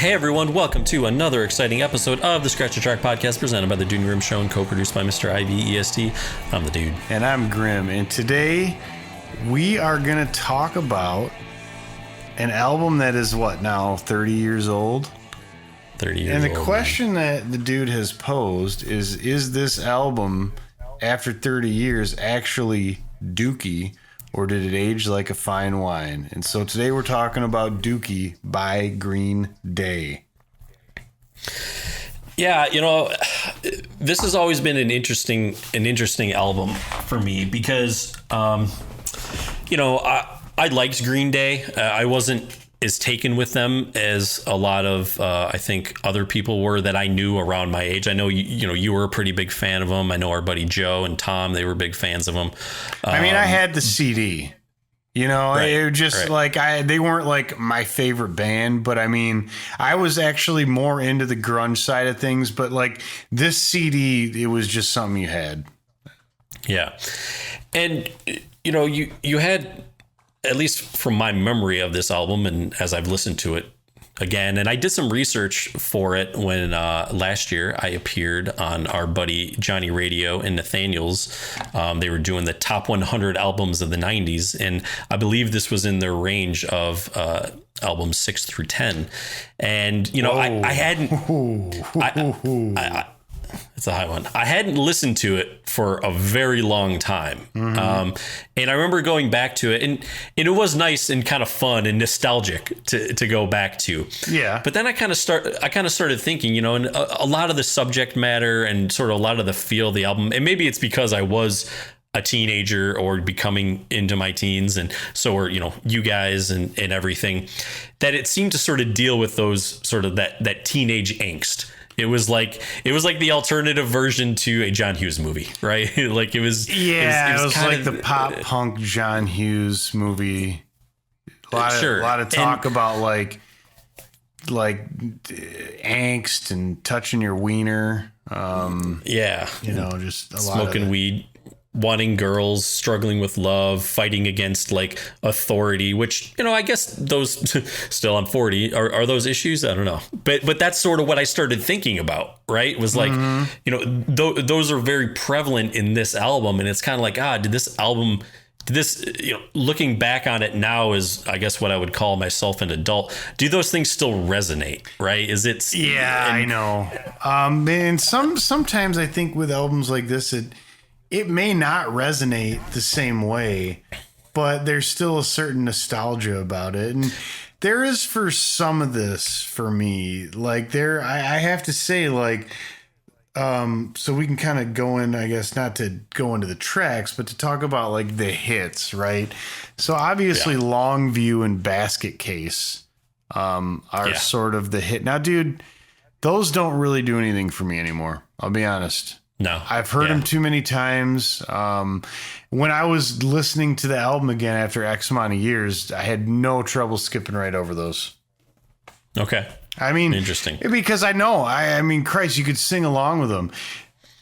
Hey everyone, welcome to another exciting episode of the Scratch the Track podcast presented by the Dude Room Show and co-produced by Mr. IVEST. I'm the Dude. And I'm Grim. And today we are going to talk about an album that is what now, 30 years old? 30 years old. And the question that the dude has posed is this album, after 30 years, actually Dookie? Or did it age like a fine wine? And so today we're talking about Dookie by Green Day. Yeah, you know, this has always been an interesting album for me because, you know, I liked Green Day. I wasn't as taken with them as a lot of, I think, other people were that I knew around my age. I know, you were a pretty big fan of them. I know our buddy Joe and Tom, they were big fans of them. I mean, I had the CD, you know, right, it was just like, they weren't like my favorite band, but I mean, I was actually more into the grunge side of things, but like this CD, it was just something you had. Yeah. And, you know, you had, at least from my memory of this album, and as I've listened to it again, and I did some research for it when last year I appeared on our buddy Johnny Radio and Nathaniel's. They were doing the top 100 albums of the 90s, and I believe this was in their range of albums 6 through 10. And, you know, I hadn't... It's a high one. I hadn't listened to it for a very long time. Mm-hmm. And I remember going back to it and it was nice and kind of fun and nostalgic to go back to. Yeah. But then I kind of started thinking, you know, and a lot of the subject matter and sort of a lot of the feel of the album, and maybe it's because I was a teenager or becoming into my teens, and so are, you know, you guys and everything, that it seemed to sort of deal with those sort of that teenage angst. It was like the alternative version to a John Hughes movie, right? Like it was. Yeah, it was like the pop punk John Hughes movie. A lot of talk about like angst and touching your wiener. Yeah, you know, just a lot smoking weed, wanting girls, struggling with love, fighting against like authority, which, you know, I guess those still, I'm 40, are those issues? I don't know. But that's sort of what I started thinking about, right? It was like, you know, those are very prevalent in this album. And it's kind of like, did this, you know, looking back on it now is, I guess, what I would call myself an adult. Do those things still resonate, right? I know. And sometimes I think with albums like this, it may not resonate the same way, but there's still a certain nostalgia about it. And there is for some of this for me, like I have to say, like, so we can kind of go in, I guess, not to go into the tracks, but to talk about like the hits, right? So obviously Longview and Basket Case are sort of the hit. Now, dude, those don't really do anything for me anymore. I'll be honest. No, I've heard them too many times. When I was listening to the album again after X amount of years, I had no trouble skipping right over those. Okay. I mean, interesting. Because I know, I mean, Christ, you could sing along with them.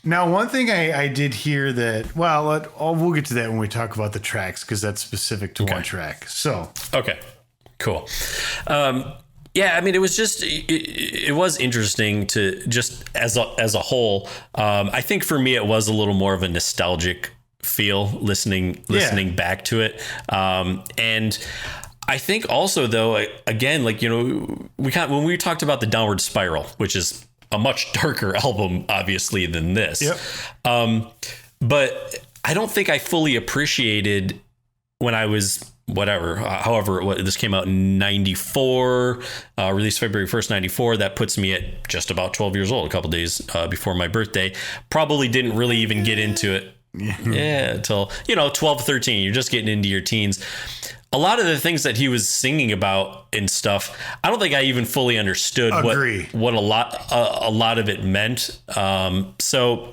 Now, one thing I did hear that, well, we'll get to that when we talk about the tracks, because that's specific to one track. So, okay, cool. Yeah, I mean, it was just, it was interesting to just as a whole. I think for me, it was a little more of a nostalgic feel listening back to it. And I think also, though, again, like, you know, when we talked about the Downward Spiral, which is a much darker album, obviously, than this. Yep. But I don't think I fully appreciated when I was however, this came out in 94, released February 1st, 94. That puts me at just about 12 years old, a couple days before my birthday. Probably didn't really even get into it. Until, you know, 12, 13, you're just getting into your teens. A lot of the things that he was singing about and stuff, I don't think I even fully understood what a lot of it meant. So,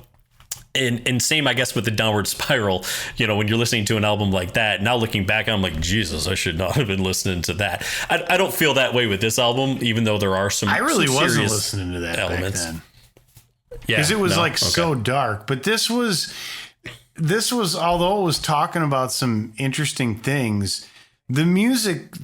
and same, I guess, with the Downward Spiral, you know, when you're listening to an album like that, now looking back, I'm like, Jesus, I should not have been listening to that. I don't feel that way with this album, even though there are some I really some wasn't listening to that elements. Back then. Yeah, because it was so dark. But this was, although it was talking about some interesting things, the music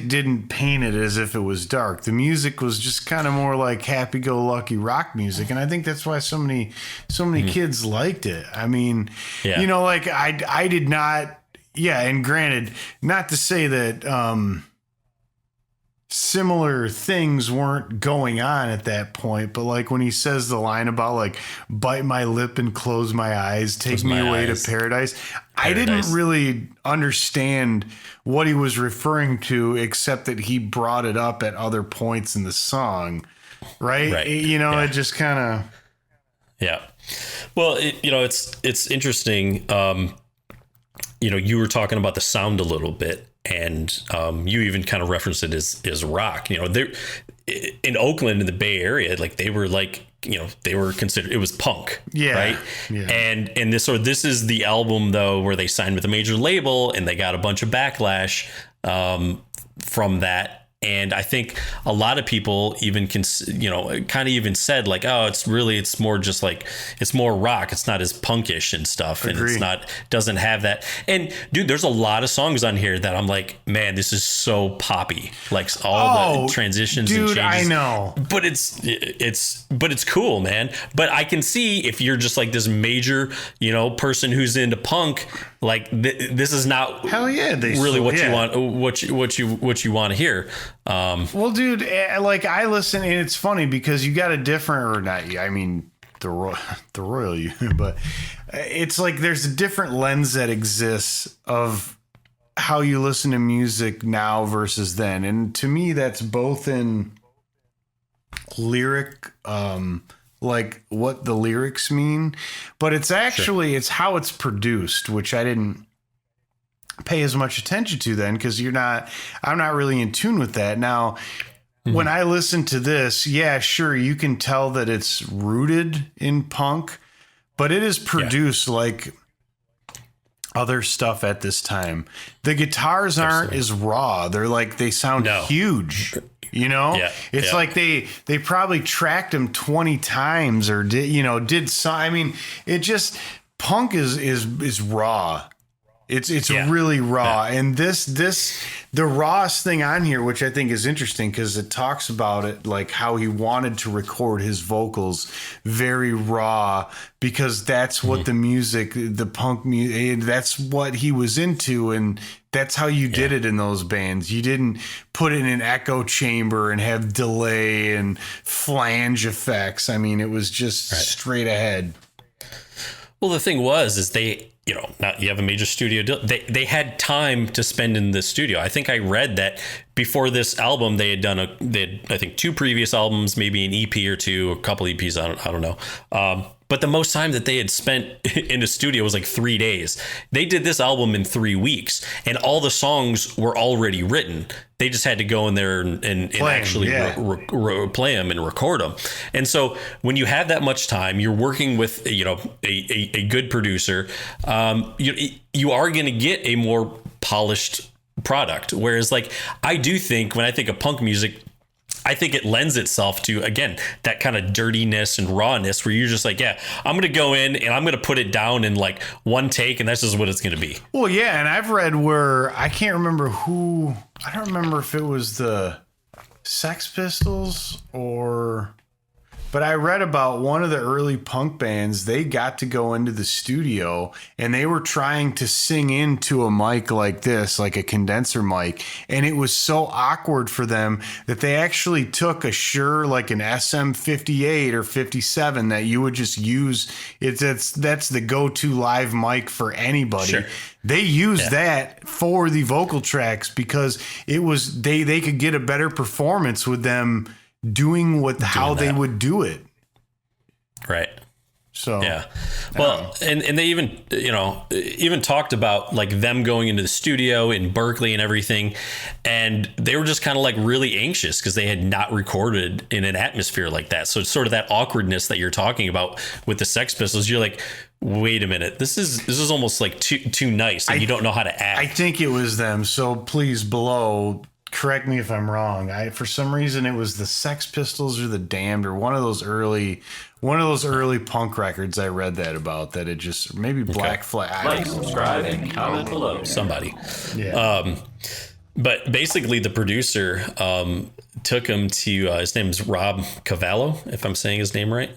didn't paint it as if it was dark. The music was just kind of more like happy-go-lucky rock music, and I think that's why so many kids liked it. I mean, like I did not. Yeah, and granted, not to say that similar things weren't going on at that point, but like when he says the line about like bite my lip and close my eyes, take me away to paradise, I didn't really understand what he was referring to, except that he brought it up at other points in the song, right? It just kind of. Yeah. Well, it's interesting. You were talking about the sound a little bit, and you even kind of referenced it as rock. They're in Oakland, in the Bay Area, like they were they were considered, it was punk, right? Yeah. And this is the album though where they signed with a major label and they got a bunch of backlash from that. And I think a lot of people even kind of even said like, oh, it's more just like, it's more rock. It's not as punkish and stuff. Agreed. And doesn't have that. And dude, there's a lot of songs on here that I'm like, man, this is so poppy. Like all the transitions and changes. I know. But it's cool, man. But I can see if you're just like this major, person who's into punk, like this is not really what you want, what you want to hear. Well, dude, like I listen, and it's funny because you got a different, or not, I mean, the royal you, but it's like there's a different lens that exists of how you listen to music now versus then. And to me, that's both in lyric, like what the lyrics mean, but it's actually, it's how it's produced, which I didn't pay as much attention to then, because I'm not really in tune with that. Now, when I listen to this, yeah, sure, you can tell that it's rooted in punk, but it is produced like other stuff at this time. The guitars aren't as raw. They're like, they sound huge. It's like they probably tracked them 20 times or did some. I mean, it just, punk is raw. It's really raw. And the rawest thing on here, which I think is interesting because it talks about it, like how he wanted to record his vocals very raw, because that's what the music, the punk music, that's what he was into. And that's how you did it in those bands. You didn't put it in an echo chamber and have delay and flange effects. I mean, it was just straight ahead. Well, the thing is they, you have a major studio deal. They had time to spend in the studio. I think I read that before this album, they had I think 2 previous albums, maybe an EP or 2, a couple EPs. I don't know. But the most time that they had spent in the studio was like 3 days. They did this album in 3 weeks, and all the songs were already written. They just had to go in there and actually play them and record them. And so when you have that much time, you're working with a good producer. You are going to get a more polished product. Whereas like I do think when I think of punk music, I think it lends itself to, again, that kind of dirtiness and rawness where you're just like, yeah, I'm going to go in and I'm going to put it down in like one take, and that's just what it's going to be. Well, yeah. And I've read where I can't remember I don't remember if it was the Sex Pistols but I read about one of the early punk bands. They got to go into the studio and they were trying to sing into a mic like this, like a condenser mic. And it was so awkward for them that they actually took a Shure, like an SM58 or 57 that you would just use. That's the go-to live mic for anybody. Sure. They used that for the vocal tracks because it was, they could get a better performance with them doing how they would do it. Right. So, yeah. Well, and they even talked about like them going into the studio in Berkeley and everything. And they were just kind of like really anxious because they had not recorded in an atmosphere like that. So it's sort of that awkwardness that you're talking about with the Sex Pistols. You're like, wait a minute, this is almost like too nice. And you don't know how to act. I think it was them. So please below, correct me if I'm wrong. For some reason it was the Sex Pistols or the Damned or one of those early punk records. I read that about that. It just maybe Black Flag. Like, subscribe, and comment below. Somebody. Yeah. But basically, the producer took him to his name's Rob Cavallo, if I'm saying his name right.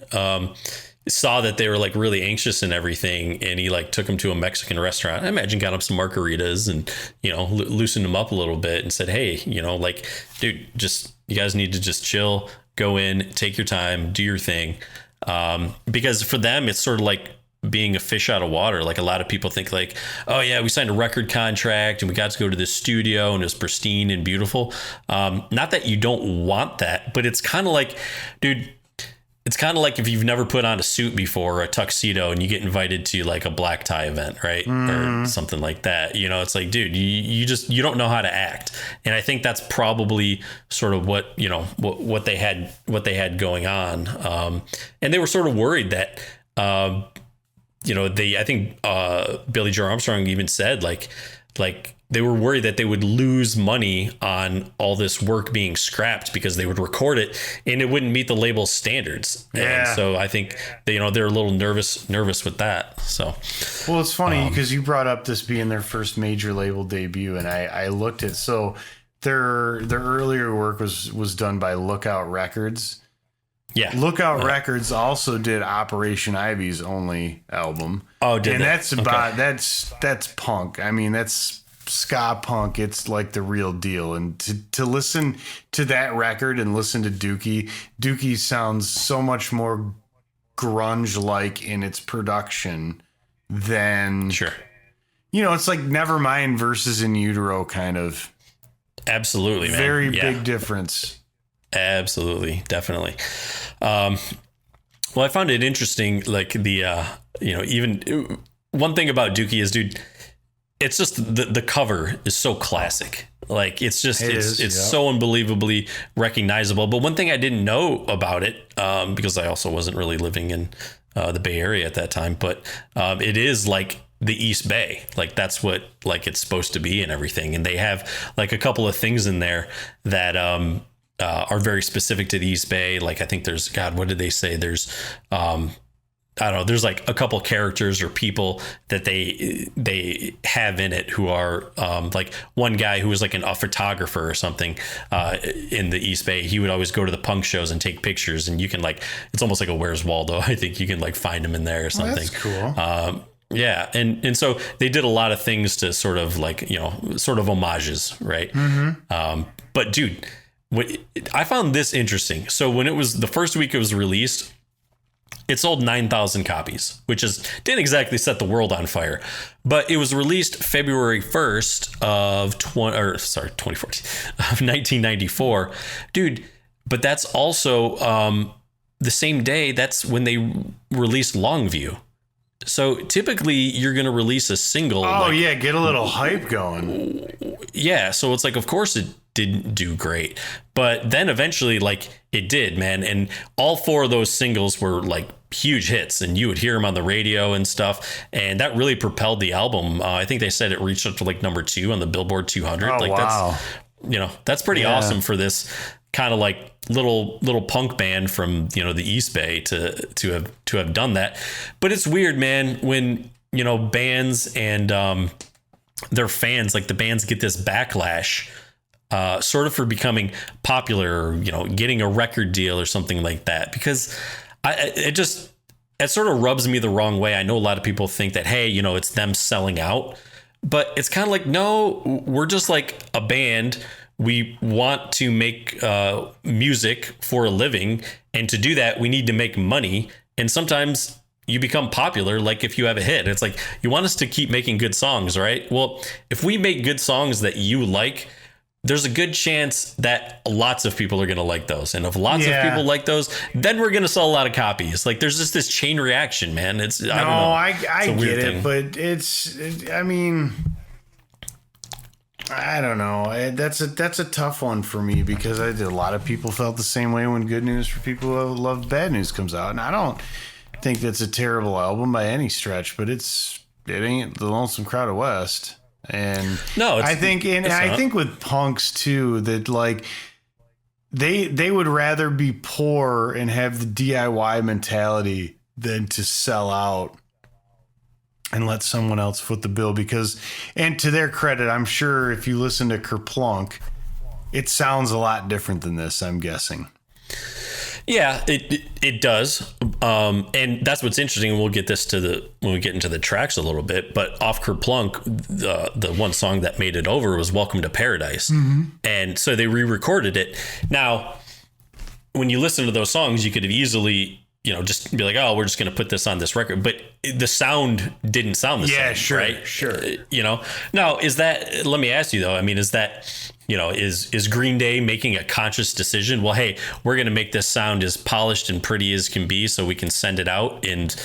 Saw that they were like really anxious and everything, and he like took him to a Mexican restaurant. I imagine got him some margaritas and loosened him up a little bit and said, "Hey, like, dude, just you guys need to just chill, go in, take your time, do your thing," because for them it's sort of like being a fish out of water. Like a lot of people think like, oh yeah, we signed a record contract and we got to go to this studio and it was pristine and beautiful. Not that you don't want that, but it's kind of like, dude, it's kind of like if you've never put on a suit before or a tuxedo and you get invited to like a black tie event, right? Or something like that. It's like, dude, you don't know how to act. And I think that's probably sort of what they had going on. And they were sort of worried that, I think Billy Joe Armstrong even said like they were worried that they would lose money on all this work being scrapped because they would record it and it wouldn't meet the label's standards. Yeah. And so I think they're a little nervous with that. So, well, it's funny because you brought up this being their first major label debut, and I looked at their earlier work was done by Lookout Records. Yeah. Lookout Records also did Operation Ivy's only album. Oh, and that's about that's punk. I mean, that's ska punk. It's like the real deal. And to listen to that record and listen to Dookie sounds so much more grunge like in its production than sure. It's like Nevermind versus In Utero kind of. Absolutely, man. Very big difference. Absolutely, definitely. Well, I found it interesting. Like the, even one thing about Dookie is, dude, it's just the cover is so classic. Like it's just it's so unbelievably recognizable. But one thing I didn't know about it, because I also wasn't really living in the Bay Area at that time, but it is like the East Bay. Like that's what like it's supposed to be and everything. And they have like a couple of things in there that are very specific to the East Bay. Like I think there's, God, what did they say? There's, I don't know, there's like a couple characters or people that they have in it who are like one guy who was like a photographer or something in the East Bay. He would always go to the punk shows and take pictures, and you can like, it's almost like a Where's Waldo. I think you can like find him in there or something. That's cool. Yeah. And so they did a lot of things to sort of like, sort of homages. Right. Mm-hmm. But dude, I found this interesting. So when it was the first week it was released, it sold 9,000 copies, which didn't exactly set the world on fire, but it was released February 1st of 2014 of 1994, dude. But that's also the same day. That's when they released Longview. So typically you're going to release a single. Oh, yeah. Get a little hype going. Yeah. So it's like, of course it didn't do great, but then eventually like it did, man. And all four of those singles were like huge hits, and you would hear them on the radio and stuff. And that really propelled the album. I think they said it reached up to like number 2 on the Billboard 200. Oh, like wow. That's pretty awesome for this kind of like little punk band from, the East Bay to have done that. But it's weird, man, when, bands and their fans, like the bands get this backlash sort of for becoming popular or, getting a record deal or something like that, because it sort of rubs me the wrong way. I know a lot of people think that, hey, it's them selling out, but it's kind of like, no, we're just like a band. We want to make music for a living. And to do that, we need to make money. And sometimes you become popular. Like if you have a hit, it's like, you want us to keep making good songs, right? Well, if we make good songs that you like, there's a good chance that lots of people are going to like those. And if lots of people like those, then we're going to sell a lot of copies. Like there's just this chain reaction, man. I don't know. I get it, but I mean, I don't know. That's a tough one for me, because a lot of people felt the same way when Good News for People Who Love Bad News comes out. And I don't think that's a terrible album by any stretch, but it ain't the Lonesome Crowd of West. And No, I think with punks too, that like they would rather be poor and have the DIY mentality than to sell out and let someone else foot the bill. Because, and to their credit, I'm sure if you listen to Kerplunk, it sounds a lot different than this, I'm guessing. Yeah, it does, and that's what's interesting. And we'll get this when we get into the tracks a little bit. But off Kerplunk, the one song that made it over was "Welcome to Paradise," and so they re-recorded it. Now, when you listen to those songs, you could have easily, just be like, "Oh, we're just going to put this on this record," but the sound didn't sound the same. Yeah, sure, right? Sure. Now is that? Let me ask you though. I mean, is that? Is Green Day making a conscious decision? Well, hey, we're going to make this sound as polished and pretty as can be so we can send it out and,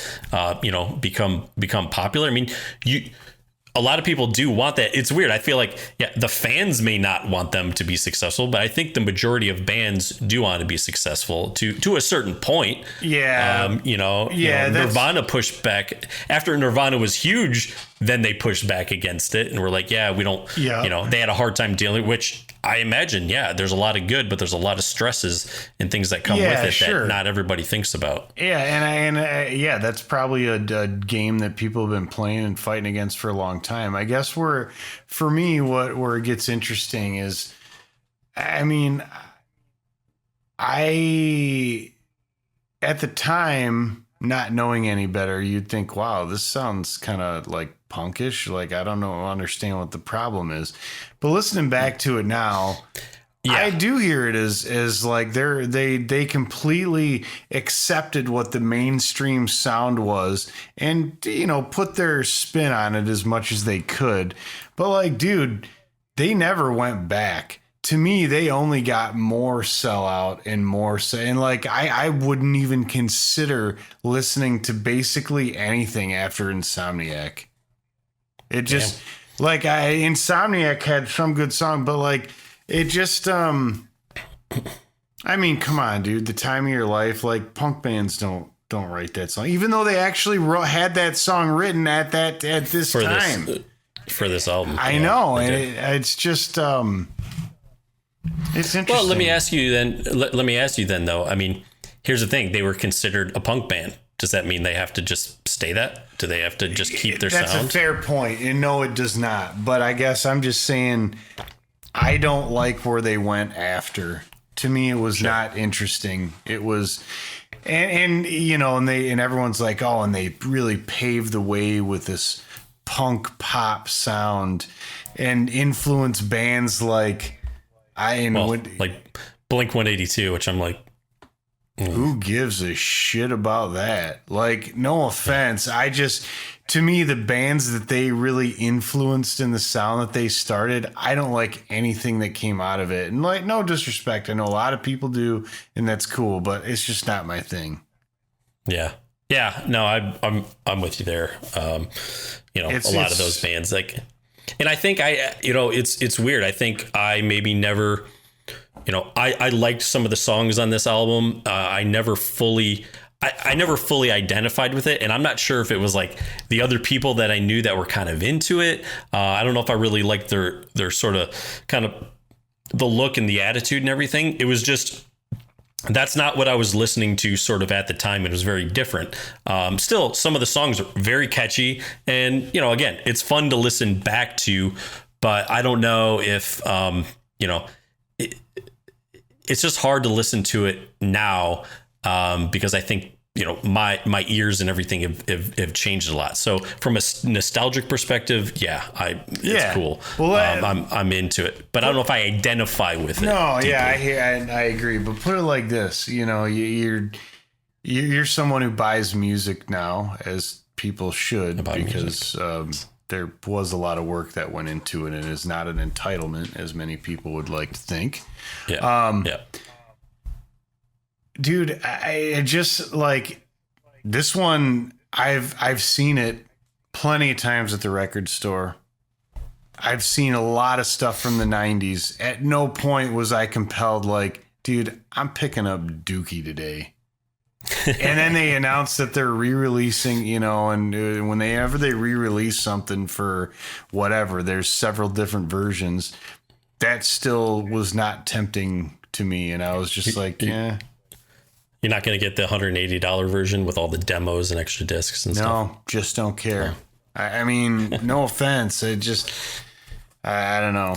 become popular. I mean, a lot of people do want that. It's weird. I feel like, the fans may not want them to be successful, but I think the majority of bands do want to be successful to a certain point. Yeah. Nirvana pushed back after Nirvana was huge. Then they pushed back against it and were like, we don't, they had a hard time dealing, which I imagine, there's a lot of good, but there's a lot of stresses and things that come with it that not everybody thinks about. Yeah. And that's probably a game that people have been playing and fighting against for a long time. I guess for me, where it gets interesting is, I mean, at the time, not knowing any better, you'd think, wow, this sounds kind of like punkish. Like, I don't understand what the problem is. But listening back to it now, I do hear it as like they completely accepted what the mainstream sound was and, put their spin on it as much as they could. But like, dude, they never went back. To me, they only got more sellout and more. And like, I wouldn't even consider listening to basically anything after Insomniac. It just Insomniac had some good song, but like it just, I mean, come on, dude, The Time of Your Life, like punk bands don't write that song, even though they actually had that song written at this time for this album. I know. And it's just, it's interesting. Well, let me ask you then, though. I mean, here's the thing. They were considered a punk band. Does that mean they have to just stay that? Do they have to just keep their sound? That's a fair point. And no, it does not. But I guess I'm just saying I don't like where they went after. To me, it was not interesting. It was, and everyone's like, oh, and they really paved the way with this punk pop sound and influence bands like like Blink 182, which I'm like, who gives a shit about that? Like, no offense. To me, the bands that they really influenced in the sound that they started, I don't like anything that came out of it. And like, no disrespect. I know a lot of people do, and that's cool, but it's just not my thing. Yeah. Yeah. No, I'm with you there. A lot of those bands, like, and I think it's weird. I think I maybe never, I liked some of the songs on this album. I never fully identified with it. And I'm not sure if it was like the other people that I knew that were kind of into it. I don't know if I really liked their sort of kind of the look and the attitude and everything. It was just, that's not what I was listening to sort of at the time. It was very different. Still, some of the songs are very catchy. And, again, it's fun to listen back to, but I don't know if, it's just hard to listen to it now because I think, my ears and everything have changed a lot. So from a nostalgic perspective, it's cool. Well, I'm into it, but I don't know if I identify with it. No, deeply. I agree. But put it like this, you're someone who buys music now, as people should, because there was a lot of work that went into it, and it's not an entitlement as many people would like to think. Yeah. Dude, I just like this one. I've seen it plenty of times at the record store. I've seen a lot of stuff from the 90s. At no point was I compelled like, dude, I'm picking up Dookie today. And then they announced that they're re-releasing, and whenever they re-release something for whatever, there's several different versions. That still was not tempting to me, and I was just like, yeah. You're not going to get the $180 version with all the demos and extra discs and stuff? No, just don't care. I mean, no offense. I don't know.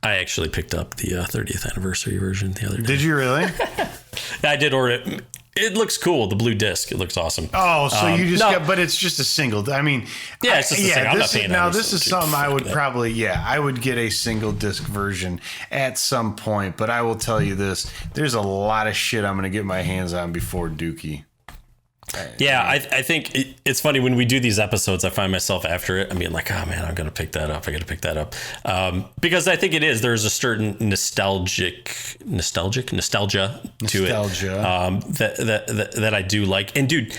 I actually picked up the 30th anniversary version the other day. Did you really? I did order it. It looks cool. The blue disc. It looks awesome. Oh, so you just but it's just a single. I mean, yeah, it's just a single. I'm not paying now, this is something I would probably, I would get a single disc version at some point. But I will tell you this: there's a lot of shit I'm going to get my hands on before Dookie. Yeah, I think it's funny when we do these episodes, I find myself after it, I mean, like, oh man, I'm going to pick that up. I got to pick that up. Because I think there's a certain nostalgia to it. That I do like. And dude,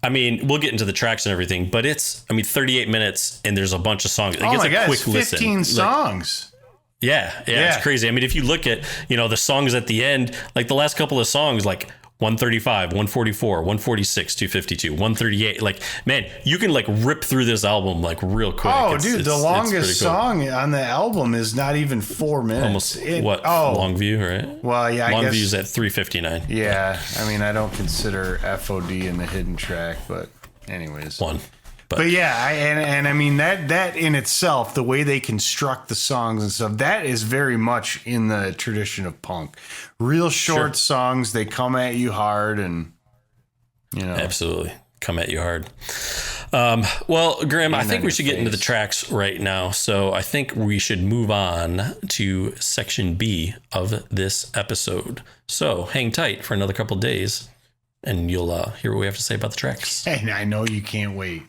I mean, we'll get into the tracks and everything, but it's 38 minutes and there's a bunch of songs. Oh my God, it's 15 songs. Yeah, it's crazy. I mean, if you look at, the songs at the end, like the last couple of songs, like 135, 144, 146, 252, 138. Like, man, you can like rip through this album like real quick. Oh, dude, the longest song on the album is not even 4 minutes. Almost Longview, right? Well, yeah, I guess Longview's at 3:59. Yeah, I mean, I don't consider FOD in the hidden track, but anyways, one. But yeah, and I mean that in itself, the way they construct the songs and stuff, that is very much in the tradition of punk. Real short songs, they come at you hard, and absolutely come at you hard. Well, Graham, I think we should get into the tracks right now. So I think we should move on to section B of this episode. So hang tight for another couple of days, and you'll hear what we have to say about the tracks. And I know you can't wait.